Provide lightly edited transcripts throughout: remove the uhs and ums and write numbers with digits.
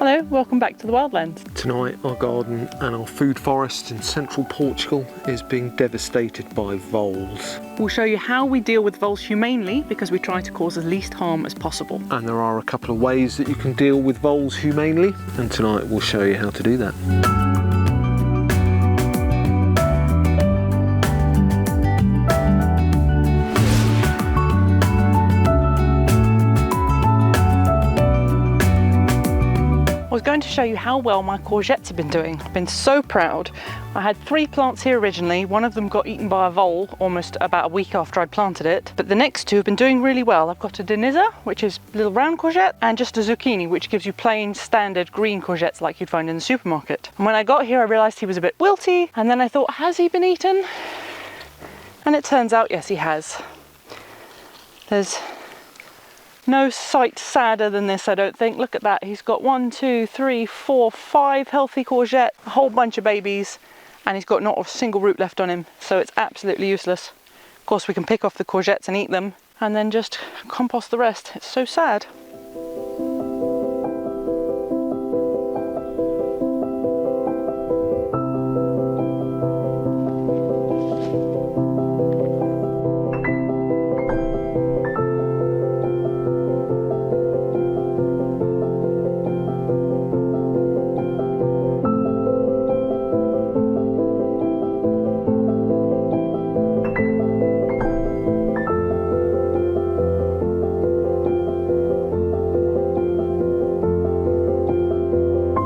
Hello, welcome back to the Wildlands. Tonight our garden and our food forest in central Portugal is being devastated by voles. We'll show you how we deal with voles humanely because we try to cause as least harm as possible. And there are a couple of ways that you can deal with voles humanely, and tonight we'll show you how to do that. I was going to show you how well my courgettes have been doing. I've been so proud. I had 3 plants here originally. One of them got eaten by a vole almost about a week after I'd planted it. But the next 2 have been doing really well. I've got a Denisa, which is a little round courgette, and just a zucchini, which gives you plain standard green courgettes like you'd find in the supermarket. And when I got here, I realized he was a bit wilty. And then I thought, has he been eaten? And it turns out, yes, he has. There's no sight sadder than this, I don't think. Look at that. He's got 1, 2, 3, 4, 5 healthy courgettes, a whole bunch of babies, and he's got not a single root left on him, so it's absolutely useless. Of course, we can pick off the courgettes and eat them, and then just compost the rest. It's so sad.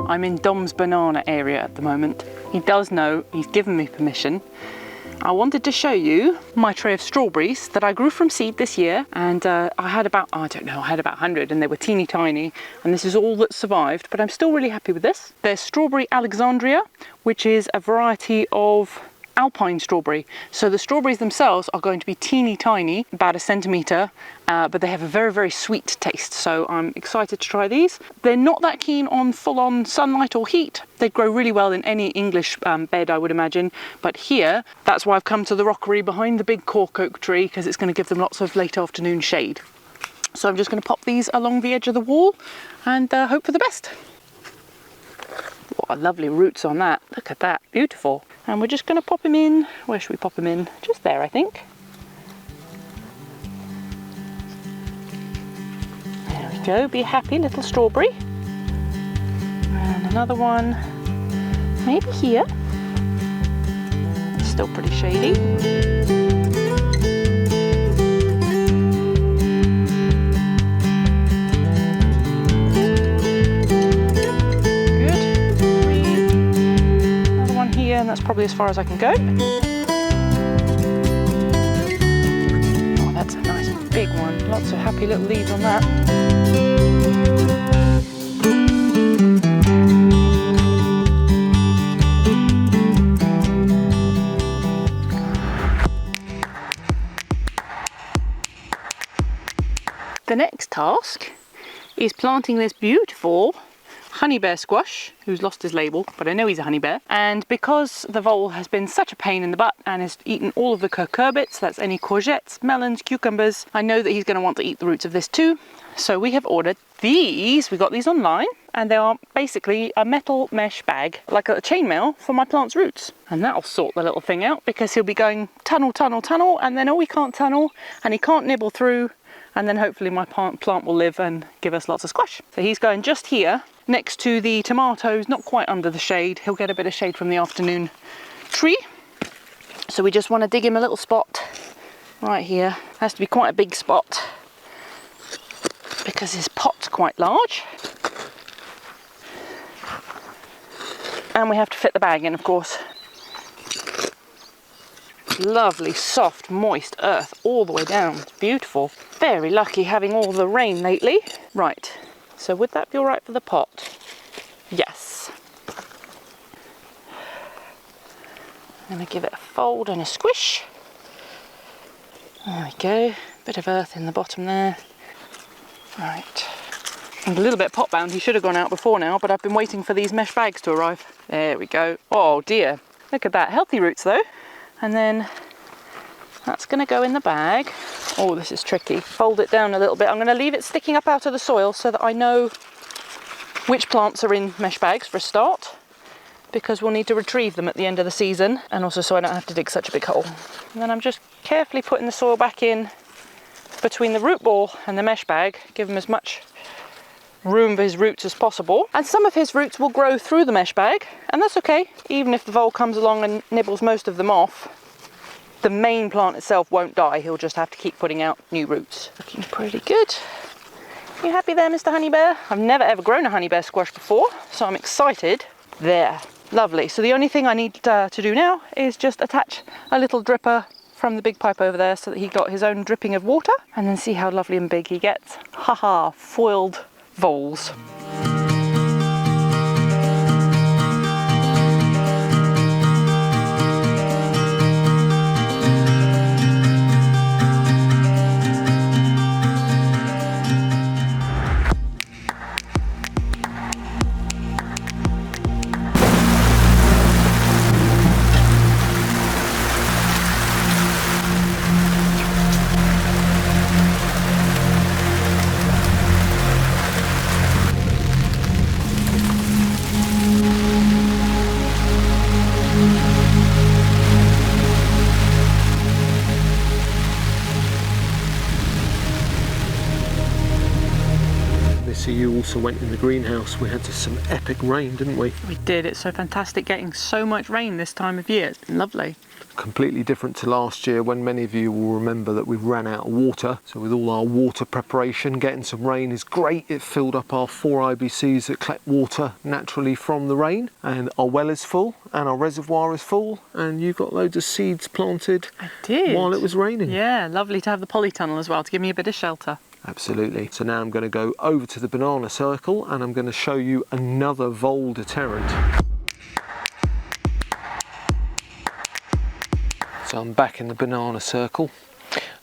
I'm in Dom's banana area at the moment. He does know, he's given me permission. I wanted to show you my tray of strawberries that I grew from seed this year, and I had about 100, and they were teeny tiny, and this is all that survived, but I'm still really happy with this. There's strawberry Alexandria, which is a variety of alpine strawberry. So the strawberries themselves are going to be teeny tiny, about 1 centimetre, but they have a very, very sweet taste. So I'm excited to try these. They're not that keen on full-on sunlight or heat. They'd grow really well in any English bed, I would imagine. But here, that's why I've come to the rockery behind the big cork oak tree, because it's going to give them lots of late afternoon shade. So I'm just going to pop these along the edge of the wall and hope for the best. What lovely roots on that. Look at that, beautiful. And we're just going to pop him in. Where should we pop him in? Just there, I think. There we go, be happy little strawberry. And another one, maybe here. It's still pretty shady. And that's probably as far as I can go. Oh, that's a nice big one. Lots of happy little leaves on that. The next task is planting this beautiful honey bear squash, who's lost his label, but I know he's a honey bear. And because the vole has been such a pain in the butt and has eaten all of the cucurbits, that's any courgettes, melons, cucumbers, I know that he's going to want to eat the roots of this too. So we have ordered these. We got these online, and they are basically a metal mesh bag, like a chainmail for my plant's roots. And that'll sort the little thing out, because he'll be going tunnel, tunnel, tunnel, and then he can't tunnel and he can't nibble through, and then hopefully my plant will live and give us lots of squash. So he's going just here, next to the tomatoes, not quite under the shade. He'll get a bit of shade from the afternoon tree. So we just want to dig him a little spot right here. Has to be quite a big spot because his pot's quite large. And we have to fit the bag in, of course. Lovely, soft, moist earth all the way down. It's beautiful. Very lucky having all the rain lately. Right. So would that be all right for the pot? Yes. I'm going to give it a fold and a squish. There we go. Bit of earth in the bottom there. Right. And a little bit pot bound. He should have gone out before now, but I've been waiting for these mesh bags to arrive. There we go. Oh dear. Look at that. Healthy roots though. And then that's going to go in the bag. Oh, this is tricky. Fold it down a little bit. I'm going to leave it sticking up out of the soil so that I know which plants are in mesh bags for a start, because we'll need to retrieve them at the end of the season, and also so I don't have to dig such a big hole. And then I'm just carefully putting the soil back in between the root ball and the mesh bag, give him as much room for his roots as possible. And some of his roots will grow through the mesh bag, and that's okay. Even if the vole comes along and nibbles most of them off, the main plant itself won't die. He'll just have to keep putting out new roots. Looking pretty good. You happy there, Mr. Honey Bear? I've never ever grown a honey bear squash before, so I'm excited. There, lovely. So the only thing I need to do now is just attach a little dripper from the big pipe over there so that he got his own dripping of water, and then see how lovely and big he gets. Haha, foiled voles. So you also went in the greenhouse. We had some epic rain, didn't we? We did. It's so fantastic getting so much rain this time of year. It's been lovely. Completely different to last year, when many of you will remember that we ran out of water. So with all our water preparation, getting some rain is great. It filled up our 4 IBCs that collect water naturally from the rain, and our well is full and our reservoir is full, and you got loads of seeds planted. I did. While it was raining. Yeah, lovely to have the polytunnel as well to give me a bit of shelter. Absolutely. So now I'm going to go over to the banana circle and I'm going to show you another vole deterrent. So I'm back in the banana circle,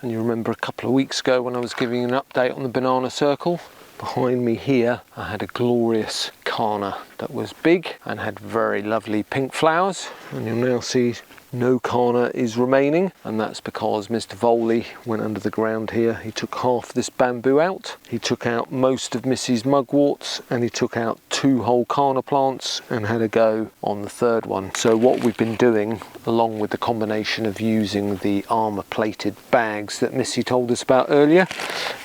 and you remember a couple of weeks ago when I was giving you an update on the banana circle, behind me here I had a glorious carna that was big and had very lovely pink flowers, and you'll now see no carna is remaining, and that's because Mr. Vole went under the ground here. He took half this bamboo out, he took out most of Mrs. Mugworts, and he took out 2 whole carna plants and had a go on the 3rd one. So what we've been doing, along with the combination of using the armour plated bags that Missy told us about earlier,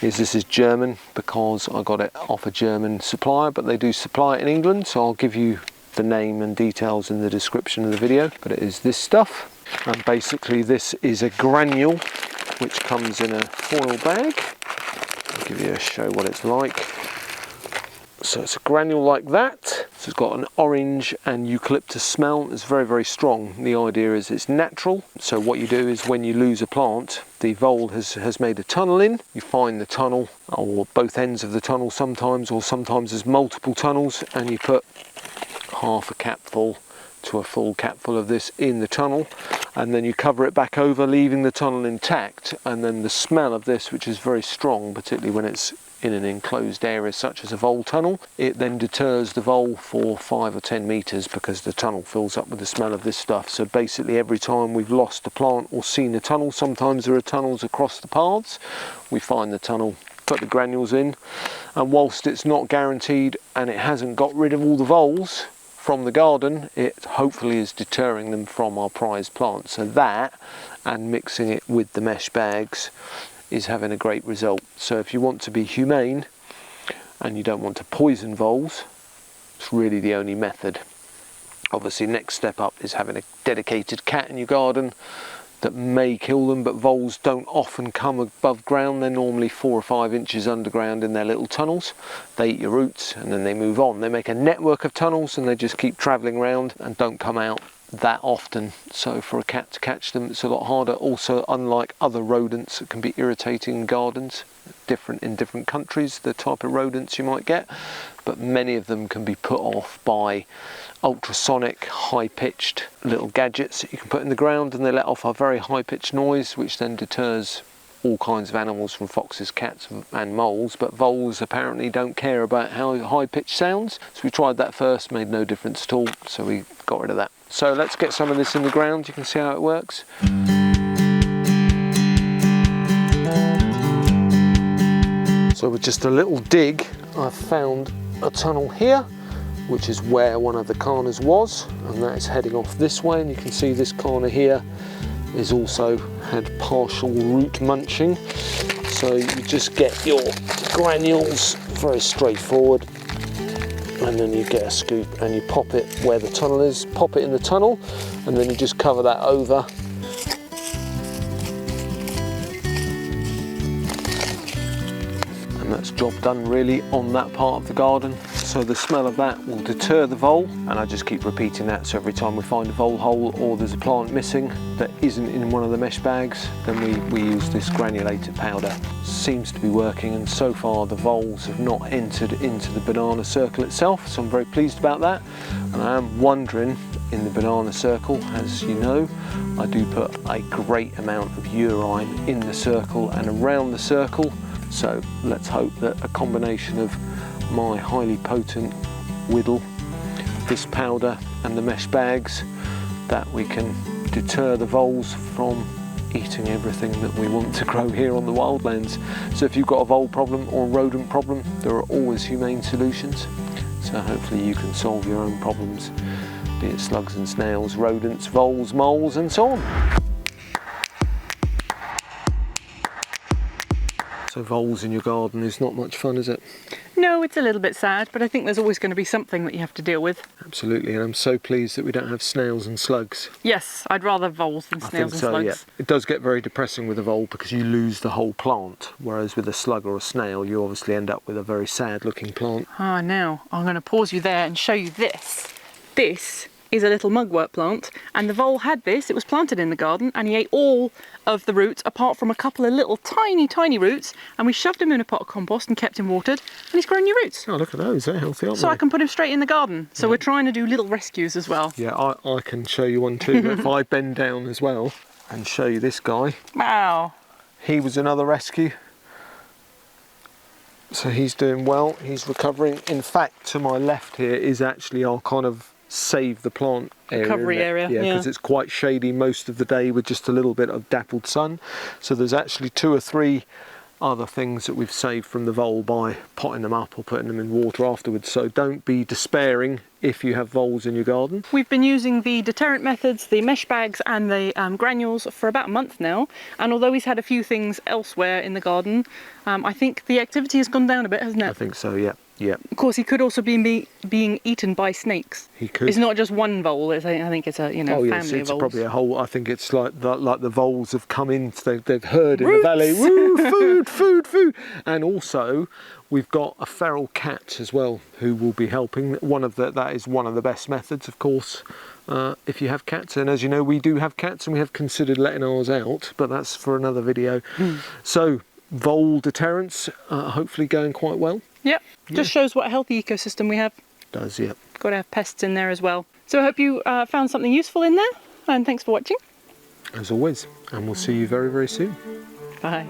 is this is German because I got it off a German supplier, but they do supply it in England, so I'll give you the name and details in the description of the video. But it is this stuff, and basically this is a granule which comes in a foil bag. I'll give you a show what it's like. So it's a granule like that. So it's got an orange and eucalyptus smell. It's very, very strong. The idea is it's natural. So what you do is when you lose a plant, the vole has made a tunnel in. You find the tunnel, or both ends of the tunnel sometimes, or sometimes there's multiple tunnels, and you put half a capful to a full capful of this in the tunnel, and then you cover it back over, leaving the tunnel intact. And then the smell of this, which is very strong, particularly when it's in an enclosed area such as a vole tunnel, it then deters the vole for 5 or 10 meters because the tunnel fills up with the smell of this stuff. So basically every time we've lost a plant or seen a tunnel, sometimes there are tunnels across the paths, we find the tunnel, put the granules in, and whilst it's not guaranteed and it hasn't got rid of all the voles from the garden, it hopefully is deterring them from our prized plants. So that, and mixing it with the mesh bags, is having a great result. So if you want to be humane and you don't want to poison voles, it's really the only method. Obviously next step up is having a dedicated cat in your garden that may kill them, but voles don't often come above ground. They're normally 4 or 5 inches underground in their little tunnels. They eat your roots and then they move on. They make a network of tunnels and they just keep travelling around and don't come out that often. So for a cat to catch them, it's a lot harder. Also, unlike other rodents that can be irritating in gardens, different in different countries, the type of rodents you might get, but many of them can be put off by ultrasonic, high-pitched little gadgets that you can put in the ground, and they let off a very high-pitched noise, which then deters all kinds of animals from foxes, cats and moles. But voles apparently don't care about how high-pitched sounds, so we tried that first, made no difference at all, so we got rid of that. So let's get some of this in the ground. You can see how it works. So with just a little dig, I've found a tunnel here, which is where one of the carners was, and that is heading off this way. And you can see this carner here is also had partial root munching. So you just get your granules, very straightforward, and then you get a scoop and you pop it where the tunnel is, pop it in the tunnel, and then you just cover that over. And that's job done really on that part of the garden. So the smell of that will deter the vole, and I just keep repeating that. So every time we find a vole hole or there's a plant missing that isn't in one of the mesh bags, then we use this granulated powder. Seems to be working, and so far the voles have not entered into the banana circle itself, so I'm very pleased about that. And I am wondering, in the banana circle, as you know, I do put a great amount of urine in the circle and around the circle. So let's hope that a combination of my highly potent whittle, this powder and the mesh bags, that we can deter the voles from eating everything that we want to grow here on the wildlands. So if you've got a vole problem or a rodent problem, there are always humane solutions. So hopefully you can solve your own problems, be it slugs and snails, rodents, voles, moles and so on. So voles in your garden is not much fun, is it? No, it's a little bit sad, but I think there's always going to be something that you have to deal with. Absolutely, and I'm so pleased that we don't have snails and slugs. Yes, I'd rather voles than snails and slugs. Yeah. It does get very depressing with a vole because you lose the whole plant, whereas with a slug or a snail you obviously end up with a very sad looking plant. Ah, now I'm going to pause you there and show you this. This is a little mugwort plant, and the vole had this. It was planted in the garden and he ate all of the roots apart from a couple of little tiny roots, and we shoved him in a pot of compost and kept him watered, and he's grown new roots. Oh, look at those, they're healthy, aren't they? So I can put him straight in the garden. So we're trying to do little rescues as well. Yeah, I can show you one too. If I bend down as well and show you this guy. Wow. He was another rescue. So he's doing well, he's recovering. In fact, to my left here is actually our kind of save the plant area, recovery area, yeah, because it's quite shady most of the day with just a little bit of dappled sun. So there's actually 2 or 3 other things that we've saved from the vole by potting them up or putting them in water afterwards. So don't be despairing if you have voles in your garden. We've been using the deterrent methods, the mesh bags and the granules for about a month now, and although he's had a few things elsewhere in the garden, I think the activity has gone down a bit, hasn't it? I think so, yeah. Yeah. Of course, he could also be being eaten by snakes. He could. It's not just one vole. I think it's a family it's of voles. Probably a whole. I think it's like the voles have come in. They've heard in the valley. Woo! Food! And also, we've got a feral cat as well who will be helping. That is one of the best methods, of course. If you have cats, and as you know, we do have cats, and we have considered letting ours out, but that's for another video. So vole deterrence, hopefully going quite well. Yep, just shows what a healthy ecosystem we have. Does, yeah. Got to have pests in there as well. So I hope you found something useful in there, and thanks for watching. As always, and we'll see you very, very soon. Bye.